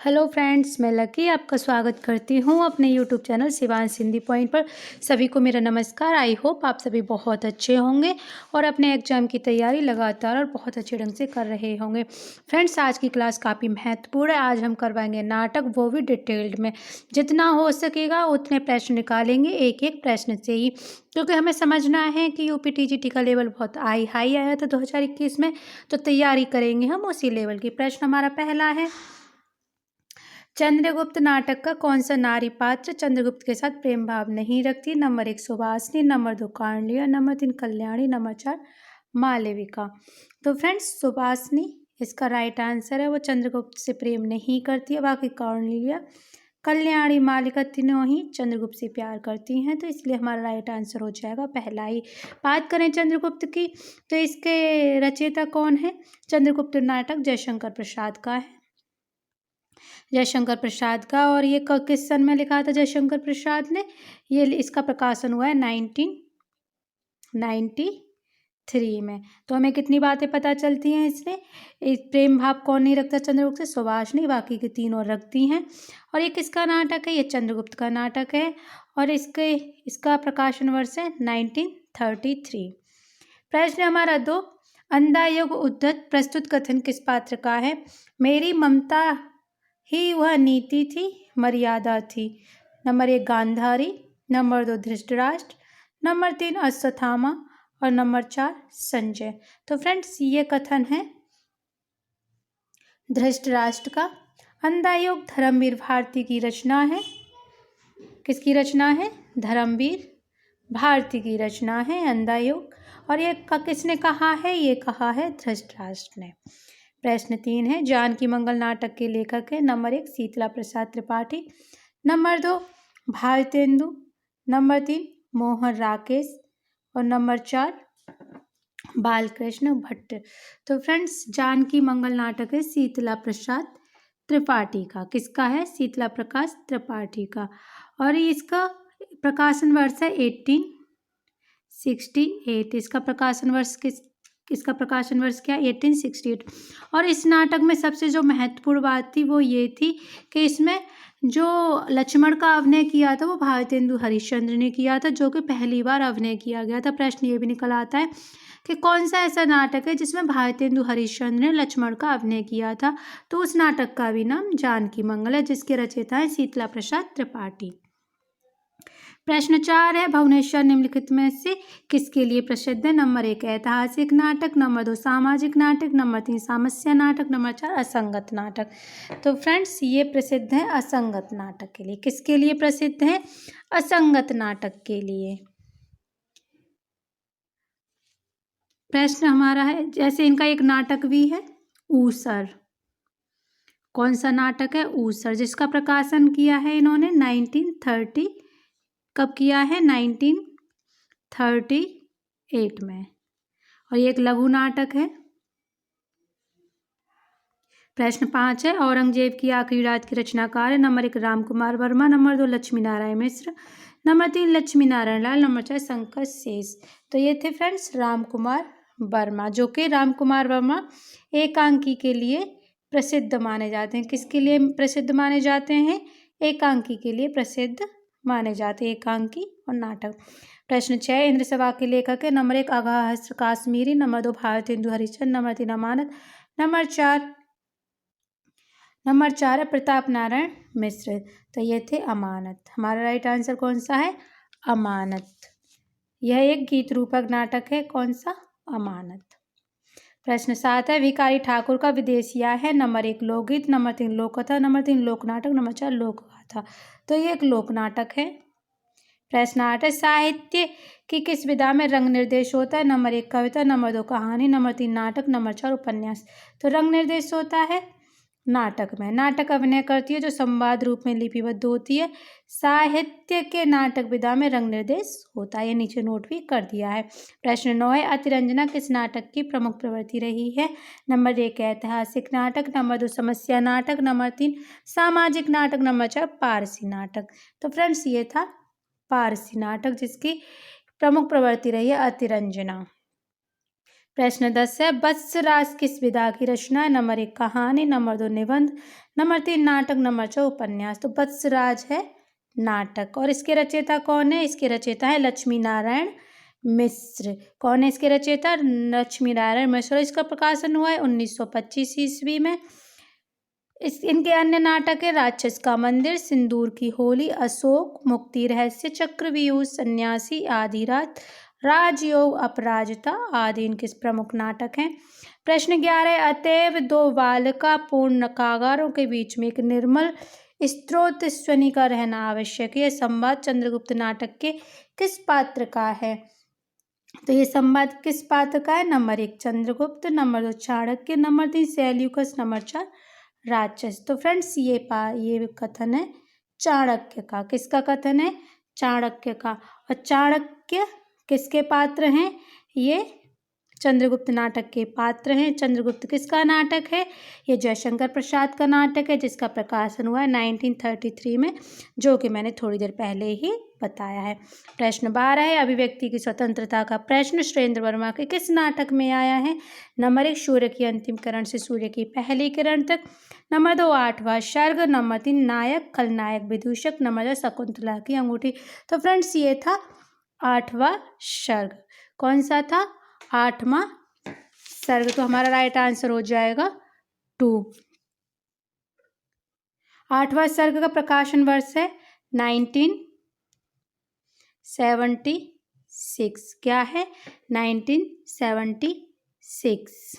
Hello friends, मैं lucky आपका स्वागत करती हूँ अपने YouTube channel Shivansh Hindi point पर। सभी को मेरा नमस्कार। आई होप आप सभी बहुत अच्छे होंगे और अपने एग्जाम की तैयारी लगातार और बहुत अच्छे ढंग से कर रहे होंगे। फ्रेंड्स, आज की क्लास काफ़ी महत्वपूर्ण है। आज हम करवाएंगे नाटक, वो भी डिटेल्ड में। जितना हो सकेगा उतने प्रश्न निकालेंगे, एक एक प्रश्न से ही, क्योंकि हमें समझना है कि यूपी टीजीटी का लेवल बहुत हाई आया था 2021 में, तो तैयारी करेंगे हम उसी लेवल की। प्रश्न हमारा पहला है, चंद्रगुप्त नाटक का कौन सा नारी पात्र चंद्रगुप्त के साथ प्रेम भाव नहीं रखती? Number 1 Subhashini, number 2 Kandiya, number 3 Kalyani, number 4 Malvika. तो फ्रेंड्स, सुभाषिनी इसका राइट आंसर है। वो चंद्रगुप्त से प्रेम नहीं करती है। बाकी कांडिया, कल्याणी, मालिका तीनों ही चंद्रगुप्त से प्यार करती हैं, तो इसलिए हमारा राइट आंसर हो जाएगा पहला ही। बात करें चंद्रगुप्त की, तो इसके रचयिता कौन है? चंद्रगुप्त नाटक जयशंकर प्रसाद का है, जयशंकर प्रसाद का। और ये किस सन में लिखा था जयशंकर प्रसाद ने? ये इसका प्रकाशन हुआ है 1993 में। तो हमें कितनी बातें पता चलती हैं इसमें। इस प्रेम भाव कौन नहीं रखता चंद्रगुप्त से? सुभाषिनी, बाकी के तीनों रखती हैं। और ये किसका नाटक है? ये चंद्रगुप्त का नाटक है और इसका प्रकाशन वर्ष है 1933। प्रश्न हमारा 2, अंधा युग उद्धत प्रस्तुत कथन किस पात्र का है? मेरी ममता ही वह नीति थी, मर्यादा थी। Number 1 Gandhari, number 2 Dhritarashtra, number 3 Ashwatthama और नंबर 4 संजय। तो फ्रेंड्स, ये कथन है धृतराष्ट्र का। अंधा युग धर्मवीर भारती की रचना है। किसकी रचना है? धर्मवीर भारती की रचना है अंधा युग। और ये किसने कहा है? ये कहा है धृतराष्ट्र ने। प्रश्न 3 है, जानकी मंगल नाटक के लेखक है। Number 1 Sheetla Prasad Tripathi, number 2 Bharatendu, number 3 Mohan Rakesh और नंबर 4 बालकृष्ण भट्ट। तो फ्रेंड्स, जानकी मंगल नाटक है शीतला प्रसाद त्रिपाठी का। किसका है? शीतला प्रकाश त्रिपाठी का। और इसका प्रकाशन वर्ष है 1868। इसका प्रकाशन वर्ष इसका प्रकाशन वर्ष क्या? 1868। और इस नाटक में सबसे जो महत्वपूर्ण बात थी वो ये थी कि इसमें जो लक्ष्मण का अभिनय किया था वो भारतेंदु हरिश्चंद्र ने किया था, जो कि पहली बार अभिनय किया गया था। प्रश्न ये भी निकल आता है कि कौन सा ऐसा नाटक है जिसमें भारतेंदु हरिश्चंद्र ने लक्ष्मण का अभिनय किया था? तो उस नाटक का भी नाम जानकी मंगल है, जिसके रचयिता है शीतला प्रसाद त्रिपाठी। प्रश्न 4 है, भुवनेश्वर निम्नलिखित में से किसके लिए प्रसिद्ध है? नंबर 1 ऐतिहासिक नाटक, नंबर 2 सामाजिक नाटक, नंबर 3 समस्या नाटक, नंबर 4 असंगत नाटक। तो फ्रेंड्स, ये प्रसिद्ध है असंगत नाटक के लिए। किसके लिए प्रसिद्ध है? असंगत नाटक के लिए। प्रश्न हमारा है, जैसे इनका एक नाटक भी है ऊसर। कौन सा नाटक है? ऊसर, जिसका प्रकाशन किया है इन्होंने 1930। कब किया है? 1938 में। और ये एक लघु नाटक है। प्रश्न 5 है, औरंगजेब की आखिरी रात की रचनाकार है। Number 1 Ram Kumar Verma, number 2 Lakshmi Narayan Mishra, number 3 Lakshmi Narayan Lal, number 4 Shankar शेष। तो ये थे फ्रेंड्स राम कुमार वर्मा, जो कि राम कुमार वर्मा एकांकी के लिए प्रसिद्ध माने जाते हैं। किसके लिए प्रसिद्ध माने जाते हैं? एकांकी के लिए प्रसिद्ध माने जाते हैं, एकांकी और नाटक। प्रश्न 6, इंद्र सभा के लेखक है। नंबर 1 अगाहस Kashmiri, number 2 Bharatendu Harishchandra, number 3 Amanat, number 4 है प्रताप नारायण मिश्र। तो ये थे अमानत। हमारा राइट आंसर कौन सा है? अमानत। यह एक गीत रूपक नाटक है। कौन सा? अमानत। प्रश्न 7 है, भिखारी ठाकुर का विदेशिया है। नंबर 1 लोकगीत, नंबर 3 लोककथा, नंबर 3 लोकनाटक, नंबर 4 लोकगाथा। तो ये एक लोक नाटक है। प्रश्न 8 है, साहित्य की किस विधा में रंग निर्देश होता है? नंबर 1 कविता, नंबर 2 कहानी, नंबर 3 नाटक, नंबर 4 उपन्यास। तो रंग निर्देश होता है नाटक में। नाटक अभिनय करती है जो संवाद रूप में लिपिबद्ध होती है। साहित्य के नाटक विधा में रंग निर्देश होता है। ये नीचे नोट भी कर दिया है। प्रश्न 9 है, अतिरंजना किस नाटक की प्रमुख प्रवृत्ति रही है? नंबर 1 ऐतिहासिक नाटक, नंबर 2 समस्या नाटक, नंबर 3 सामाजिक नाटक, नंबर 4 पारसी नाटक। तो फ्रेंड्स, ये था पारसी नाटक जिसकी प्रमुख प्रवृत्ति रही है अतिरंजना। प्रश्न 10 है, वत्सराज किस विधा की रचना है? नंबर 1 कहानी, नंबर 2 निबंध, नंबर 3 नाटक, नंबर 4 उपन्यास। तो वत्सराज है नाटक। और इसके रचयिता कौन है? इसके रचयिता है लक्ष्मी नारायण मिश्र। कौन है इसके रचयिता? लक्ष्मी नारायण मिश्र। इसका प्रकाशन हुआ है 1925 ईस्वी में। इनके अन्य नाटक है राक्षस का मंदिर, सिंदूर की होली, अशोक, मुक्ति रहस्य, चक्रव्यूह, सन्यासी, आधी रात, राजयोग, अपराजिता आदि इनके प्रमुख नाटक हैं। प्रश्न 11, अतएव दो बालिका पूर्ण कागारों के बीच में एक निर्मल स्त्रोत स्वनी का रहना आवश्यक है। यह संवाद चंद्रगुप्त नाटक के किस पात्र का है? तो ये संवाद किस पात्र का है? Number 1 Chandragupta, number 2 Chanakya, number 3 Seleucus, number 4 राक्षस। तो फ्रेंड्स ये कथन है चाणक्य का। किसका कथन है? चाणक्य का। और चाणक्य किसके पात्र हैं? ये चंद्रगुप्त नाटक के पात्र हैं। चंद्रगुप्त किसका नाटक है? ये जयशंकर प्रसाद का नाटक है, जिसका प्रकाशन हुआ है 1933 में, जो कि मैंने थोड़ी देर पहले ही बताया है। प्रश्न 12 है, अभिव्यक्ति की स्वतंत्रता का प्रश्न सुरेंद्र वर्मा के किस नाटक में आया है? नंबर 1 सूर्य की अंतिम किरण से सूर्य की पहली किरण तक, नंबर 2 आठवां सर्ग, नंबर 3 नायक खलनायक विदूषक, नंबर 4 शकुंतला की अंगूठी। तो फ्रेंड्स ये था आठवां सर्ग। कौन सा था? आठवां सर्ग। तो हमारा राइट आंसर हो जाएगा 2। आठवां सर्ग का प्रकाशन वर्ष है 1976। क्या है? 1976।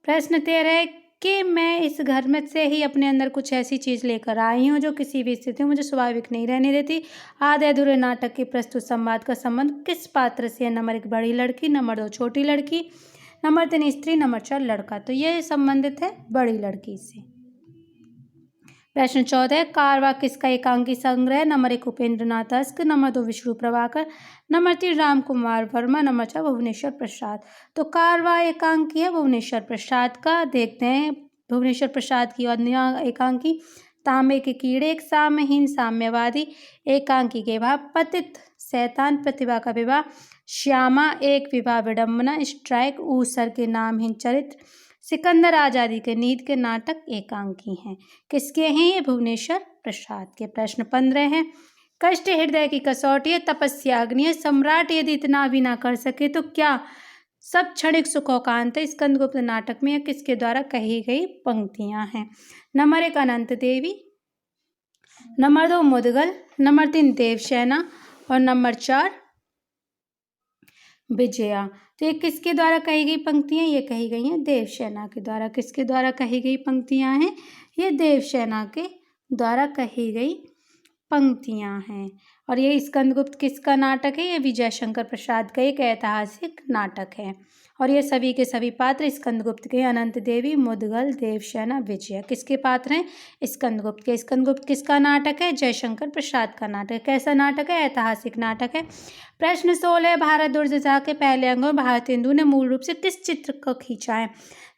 प्रश्न 13 है कि मैं इस घर में से ही अपने अंदर कुछ ऐसी चीज लेकर आई हूँ जो किसी भी स्थिति में मुझे स्वाभाविक नहीं रहने देती। आधे अधूरे नाटक के प्रस्तुत संवाद का संबंध किस पात्र से है? नंबर 1 बड़ी लड़की, नंबर 2 छोटी लड़की, नंबर 3 स्त्री, नंबर 4 लड़का। तो ये संबंधित है बड़ी लड़की से। प्रश्न 14, कारवा किसका एकांकी संग्रह है? Number 1 Upendra Nath Ashk, number 2 Vishnu Prabhakar, number 3 Ram Kumar Verma, number 4 Bhuvneshwar Prasad. तो कारवा एकांकी है भुवनेश्वर प्रसाद का। देखते हैं भुवनेश्वर प्रसाद की अन्य एकांकी। तांबे के कीड़े एक साम्यहीन साम्यवादी, एकांकी के भाव, पतित शैतान, प्रतिभा का विवाह, श्यामा, एक विवाह विडम्बना, स्ट्राइक, ऊसर के नामहीन चरित्र, सिकंदर आजादी के नीति के नाटक एकांकी हैं। किसके हैं ये? भुवनेश्वर प्रसाद के। प्रश्न 15 है, कष्ट हृदय की कसौटी है, तपस्या अग्नि है, सम्राट यदि इतना भी ना कर सके तो क्या? सब क्षणिक सुखों का अंत है। स्कंदगुप्त नाटक में किसके द्वारा कही गई पंक्तियां हैं? नंबर 1 अनंत देवी, नंबर 2 मुदगल, नंबर 3 देवसेना और नंबर 4 विजया। तो ये किसके द्वारा कही गई पंक्तियां? ये कही गई हैं देवसेना के द्वारा। किसके द्वारा कही गई पंक्तियां हैं? ये देवसेना के द्वारा कही गई पंक्तियां हैं। और ये स्कंदगुप्त किसका नाटक है? ये विजय शंकर प्रसाद का एक ऐतिहासिक नाटक है। और ये सभी के सभी पात्र स्कंदगुप्त के, अनंत देवी, मुदगल, देवसेना, विजय किसके पात्र हैं? स्कंदगुप्त के। स्कंदगुप्त किसका नाटक है? जयशंकर प्रसाद का नाटक। कैसा नाटक है? ऐतिहासिक नाटक है। प्रश्न 16, भारत दुर्दशा के पहले अंग में भारतेंदु ने मूल रूप से किस चित्र को खींचा है?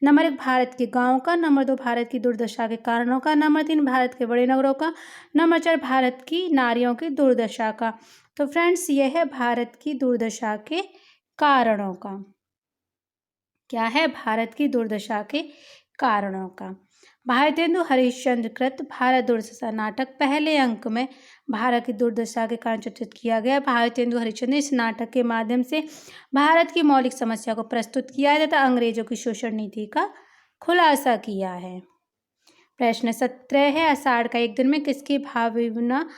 नंबर 1 भारत के गांव का, नंबर 2 भारत की दुर्दशा के कारणों का, नंबर 3 भारत के बड़े नगरों का, नंबर 4 भारत की नारियों की दुर्दशा का। तो फ्रेंड्स ये है भारत की दुर्दशा के कारणों का। क्या है? भारत की दुर्दशा के कारणों का। भारतेंदु हरिश्चंद्र कृत भारत दुर्दशा नाटक पहले अंक में भारत की दुर्दशा के कारण चित्रित किया गया। भारतेंदु हरिश्चंद्र इस नाटक के माध्यम से भारत की मौलिक समस्या को प्रस्तुत किया है तथा अंग्रेजों की शोषण नीति का खुलासा किया है। प्रश्न 17 है, आषाढ़ का एक दिन में किसकी भावना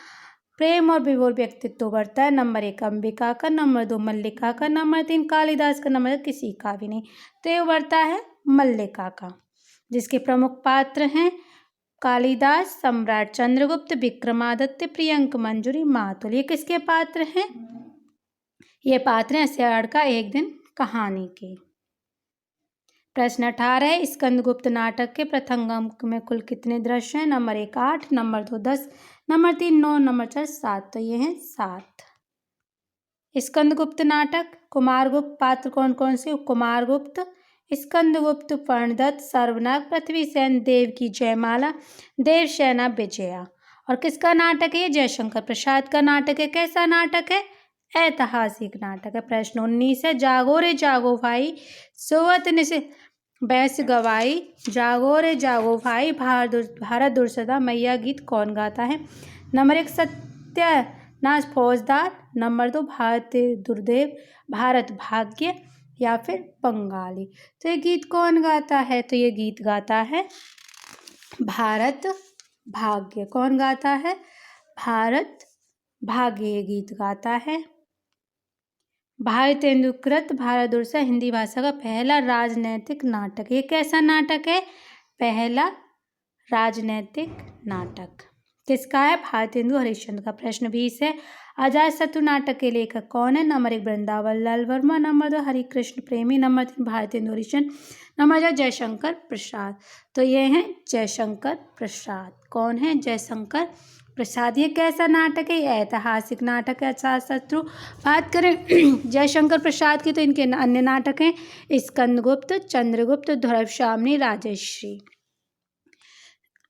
प्रेम और विभोर व्यक्तित्व बढ़ता है? नंबर 1 अंबिका का, नंबर 2 मल्लिका का, नंबर 3 कालिदास का, नंबर 4 किसी का भी नहीं। तो ये बढ़ता है मल्लिका का, जिसके प्रमुख पात्र हैं कालिदास, सम्राट चंद्रगुप्त, विक्रमादित्य, प्रियंक, मंजूरी, मातुल। ये किसके पात्र हैं? ये पात्र हैं आषाढ़ का एक दिन कहानी के। प्रश्न 18 है, स्कंदगुप्त नाटक के प्रथम अंक में कुल कितने दृश्य हैं? Number 1 8, number 2 10, number 3 9, number 4 7। तो ये हैं 7। स्कंदगुप्त नाटक कुमारगुप्त पात्र कौन कौन से? कुमारगुप्त, स्कंदगुप्त, पर्णदत्त, सर्वनाग, पृथ्वीसेन, देव की जयमाला, देवसेना, विजया। और किसका नाटक है? जयशंकर प्रसाद का नाटक है। कैसा नाटक है? ऐतिहासिक नाटक है। प्रश्न 19 है, जागो रे जागो भाई सोवत निसे बैस गवाई, जागो रे जागो भाई भारत दुर्सदा मैया गीत कौन गाता है? नंबर 1 सत्यनाथ फौजदार, नंबर 2 भारतीय दुर्देव, भारत भाग्य, या फिर बंगाली। तो ये गीत कौन गाता है? तो ये गीत गाता है भारत भाग्य। कौन गाता है? भारत भाग्य ये गीत गाता है। भाई तेंदुलकर भारत दुर्सा हिंदी भाषा का पहला राजनैतिक नाटक। ये कैसा नाटक है? पहला राजनैतिक नाटक किसका है? भारतेंदु हरिश्चंद्र का। प्रश्न 20 है, अजातशत्रु नाटक के लेखक कौन है? नंबर 1 वृंदावन लाल वर्मा, नंबर 2 हरिकृष्ण प्रेमी, नंबर 3 भारतेंदु हरिश्चंद्र, नंबर 4 जयशंकर प्रसाद। तो ये हैं जयशंकर प्रसाद। कौन है? जयशंकर प्रसाद। ये कैसा नाटक है? ऐतिहासिक नाटक है अजातशत्रु। बात करें जयशंकर प्रसाद की तो इनके अन्य नाटक हैं स्कंदगुप्त, चंद्रगुप्त, ध्रुवशामिनी, राजश्री।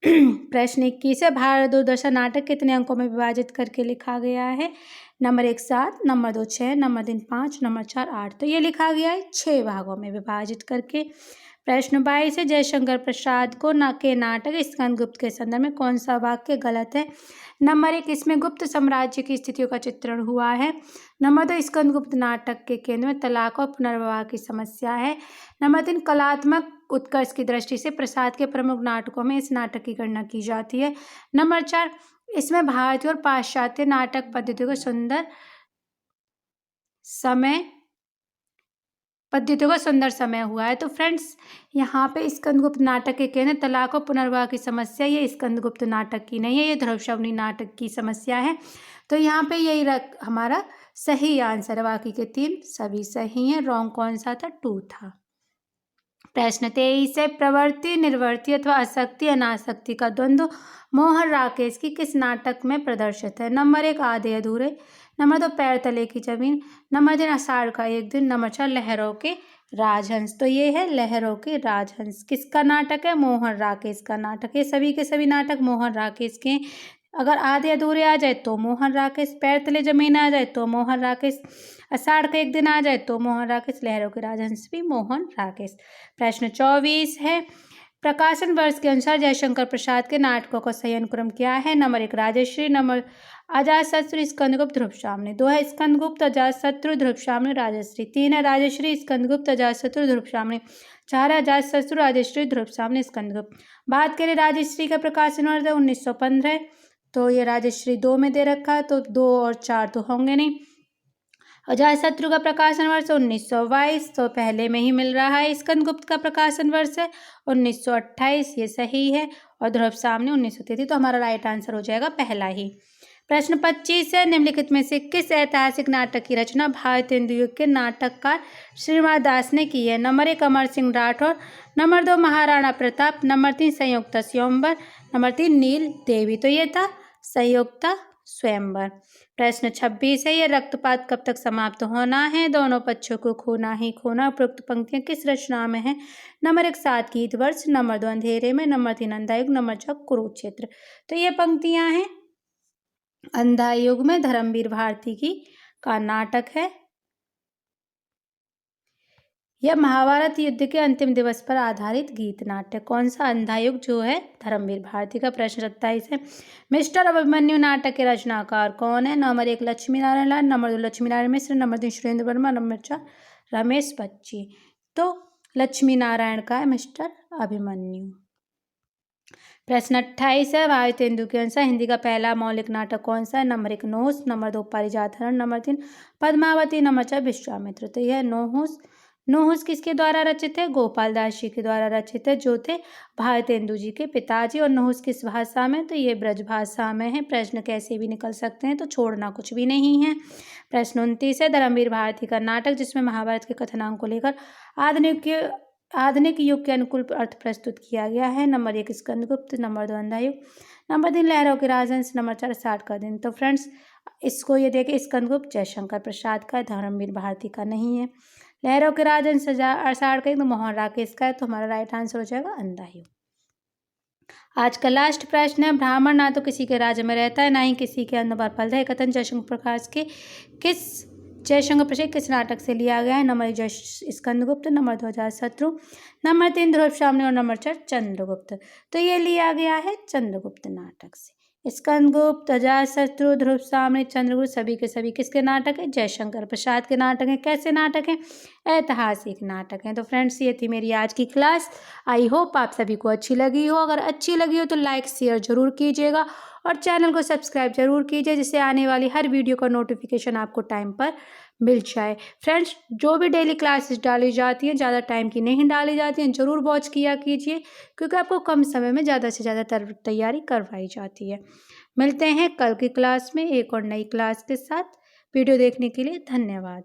प्रश्न 21 है, भारत दूरदर्शन नाटक कितने अंकों में विभाजित करके लिखा गया है? Number 1 7, number 2 6, number 3 5, number 4 8। तो ये लिखा गया है 6 भागों में विभाजित करके। प्रश्न 22 है, जयशंकर प्रसाद को के नाटक स्कंदगुप्त के संदर्भ में कौन सा वाक्य गलत है? नंबर 1 इसमें गुप्त साम्राज्य की स्थितियों का चित्रण हुआ है। नंबर 2 स्कंदगुप्त नाटक के केंद्र में तलाक और पुनर्विवाह की समस्या है। नंबर 3 कलात्मक उत्कर्ष की दृष्टि से प्रसाद के प्रमुख नाटकों में इस नाटक की गणना की जाती है। नंबर 4 इसमें भारतीय और पाश्चात्य नाटक पद्धतियों का सुंदर समय हुआ है। तो फ्रेंड्स यहाँ पे स्कंदगुप्त नाटक के केंद्र तलाक और पुनर्विवाह की समस्या, ये स्कंदगुप्त नाटक की नहीं है, ये ध्रुवशामिनी नाटक की समस्या है। तो यहाँ पे यही हमारा सही आंसर है। बाकी के 3 सभी सही हैं। रॉन्ग कौन सा था? 2 था। प्रश्न 23 है, प्रवृत्ति निर्वृत्ति अथवा आसक्ति अनासक्ति का द्वंद्व मोहन राकेश की किस नाटक में प्रदर्शित है? नंबर 1 आधे अधूरे, नंबर 2 पैर तले की जमीन, नंबर 3 आषाढ़ का एक दिन, नंबर 4 लहरों के राजहंस। तो ये है लहरों के राजहंस। किसका नाटक है? मोहन राकेश का नाटक है। सभी के सभी नाटक मोहन राकेश के। अगर आधे अधूरे आ जाए तो मोहन राकेश, पैर तले जमीन आ जाए तो मोहन राकेश, आषाढ़ का एक दिन आ जाए तो मोहन राकेश, लहरों के राजहंस भी मोहन राकेश। प्रश्न 24 है, प्रकाशन वर्ष के अनुसार जयशंकर प्रसाद के नाटकों का सही अनुक्रम क्या है? Number 1 Rajshri, number Ajatashatru, Skandagupta, Dhruvswamini. 2 है स्कंदगुप्त, अजातशत्रु, ध्रुवशामिनी, राजश्री। 3 है राजश्री, स्कंदगुप्त, अजातशत्रु, ध्रुवशामिनी। 4 है अजातशत्रु, राजश्री, ध्रुवशामिनी, स्कंदगुप्त। बात करें राजश्री का प्रकाशन वर्ष 1915। तो ये राजश्री 2 में दे रखा है, तो 2 और 4 तो होंगे नहीं। अजातशत्रु का प्रकाशन वर्ष 1922, तो पहले में ही मिल रहा है। स्कंदगुप्त का प्रकाशन वर्ष है 1928, ये सही है। और ध्रुवशामिनी 1933, तो हमारा राइट आंसर हो जाएगा पहला ही। प्रश्न 25 है, निम्नलिखित में से किस ऐतिहासिक नाटक की रचना भारतेंदु युग के नाटककार श्रीनिवास दास ने की है? Number 1 Amar Singh Rathore, number 2 Maharana Pratap, number 3 संयुक्ता स्वयंवर, नंबर 3 नील देवी। तो ये था संयुक्ता स्वयंवर। प्रश्न 26 है, यह रक्तपात कब तक समाप्त होना है? दोनों पक्षों को खोना ही खोना। उपरोक्त पंक्तियां किस रचना में है? नंबर 1 सात गीत वर्ष, नंबर 2 अंधेरे में, नंबर 3 अंधायुग, नंबर 4 कुरुक्षेत्र। तो ये पंक्तियां हैं अंधायुग में धर्मवीर भारती की का नाटक है। यह महाभारत युद्ध के अंतिम दिवस पर आधारित गीत नाट्य। कौन सा? अंधायुग जो है धर्मवीर भारती का। प्रश्न 27 है, मिस्टर अभिमन्यु नाटक के रचनाकार कौन है? Number 1 Lakshmi Narayan Lal, number 2 Lakshmi Narayan Mishra, number 3 Surendra Verma, number 4 Ramesh बच्ची। तो लक्ष्मी नारायण का है मिस्टर अभिमन्यु। प्रश्न 28 है, भारतेंदु के अनुसार हिंदी का पहला मौलिक नाटक कौन सा है? नंबर 1 नोहूस, नंबर 2 पारिजात हरण, नंबर 3 पद्मावती, नंबर 4 विश्वामित्र। तो यह नोहूस। नोहूस किसके द्वारा रचित है? गोपाल दास जी के द्वारा रचित है, जो थे भारतेंदु जी के पिताजी। और नोहूस किस भाषा में? तो ये ब्रज भाषा में है। प्रश्न कैसे भी निकल सकते हैं, तो छोड़ना कुछ भी नहीं है। प्रश्न 29 है, धर्मवीर भारती का नाटक जिसमें महाभारत के कथनांक को लेकर आधुनिक युग के अनुकूल अर्थ प्रस्तुत किया गया है। Number 1 Skandagupta, number 2 Andha Yug, number 3 लहरों के राजहंस, नंबर 4 आषाढ़ का दिन। तो फ्रेंड्स इसको ये देखें, स्कंदगुप्त जयशंकर प्रसाद का है, धर्मवीर भारती का नहीं है। लहरों के राजहंस आषाढ़ का तो मोहन राकेश का है, तो हमारा राइट आंसर हो जाएगा अंधायुग। आज का लास्ट प्रश्न है, ब्राह्मण ना तो किसी के राज्य में रहता है, ना ही किसी के अन्न पर फलता है। कथन जयशंकर प्रकाश के किस जयशंकर प्रसाद किस नाटक से लिया गया है? Number 1 Skandagupta, number 2 Ajatashatru, number 3 ध्रुव सामने और नंबर 4 चंद्रगुप्त। तो ये लिया गया है चंद्रगुप्त नाटक से। स्कंदगुप्त, अजातशत्रु, ध्रुव सामने, चंद्रगुप्त सभी के सभी किसके नाटक है? जयशंकर प्रसाद के नाटक हैं। कैसे नाटक हैं? ऐतिहासिक नाटक हैं। तो फ्रेंड्स ये थी मेरी आज की क्लास। आई होप आप सभी को अच्छी लगी हो। अगर अच्छी लगी हो तो लाइक शेयर जरूर कीजिएगा और चैनल को सब्सक्राइब जरूर कीजिए, जिससे आने वाली हर वीडियो का नोटिफिकेशन आपको टाइम पर मिल जाए। फ्रेंड्स जो भी डेली क्लासेस डाली जाती हैं ज़्यादा टाइम की नहीं डाली जाती हैं, ज़रूर वॉच किया कीजिए, क्योंकि आपको कम समय में ज़्यादा से ज़्यादा तैयारी करवाई जाती है। मिलते हैं कल की क्लास में एक और नई क्लास के साथ। वीडियो देखने के लिए धन्यवाद।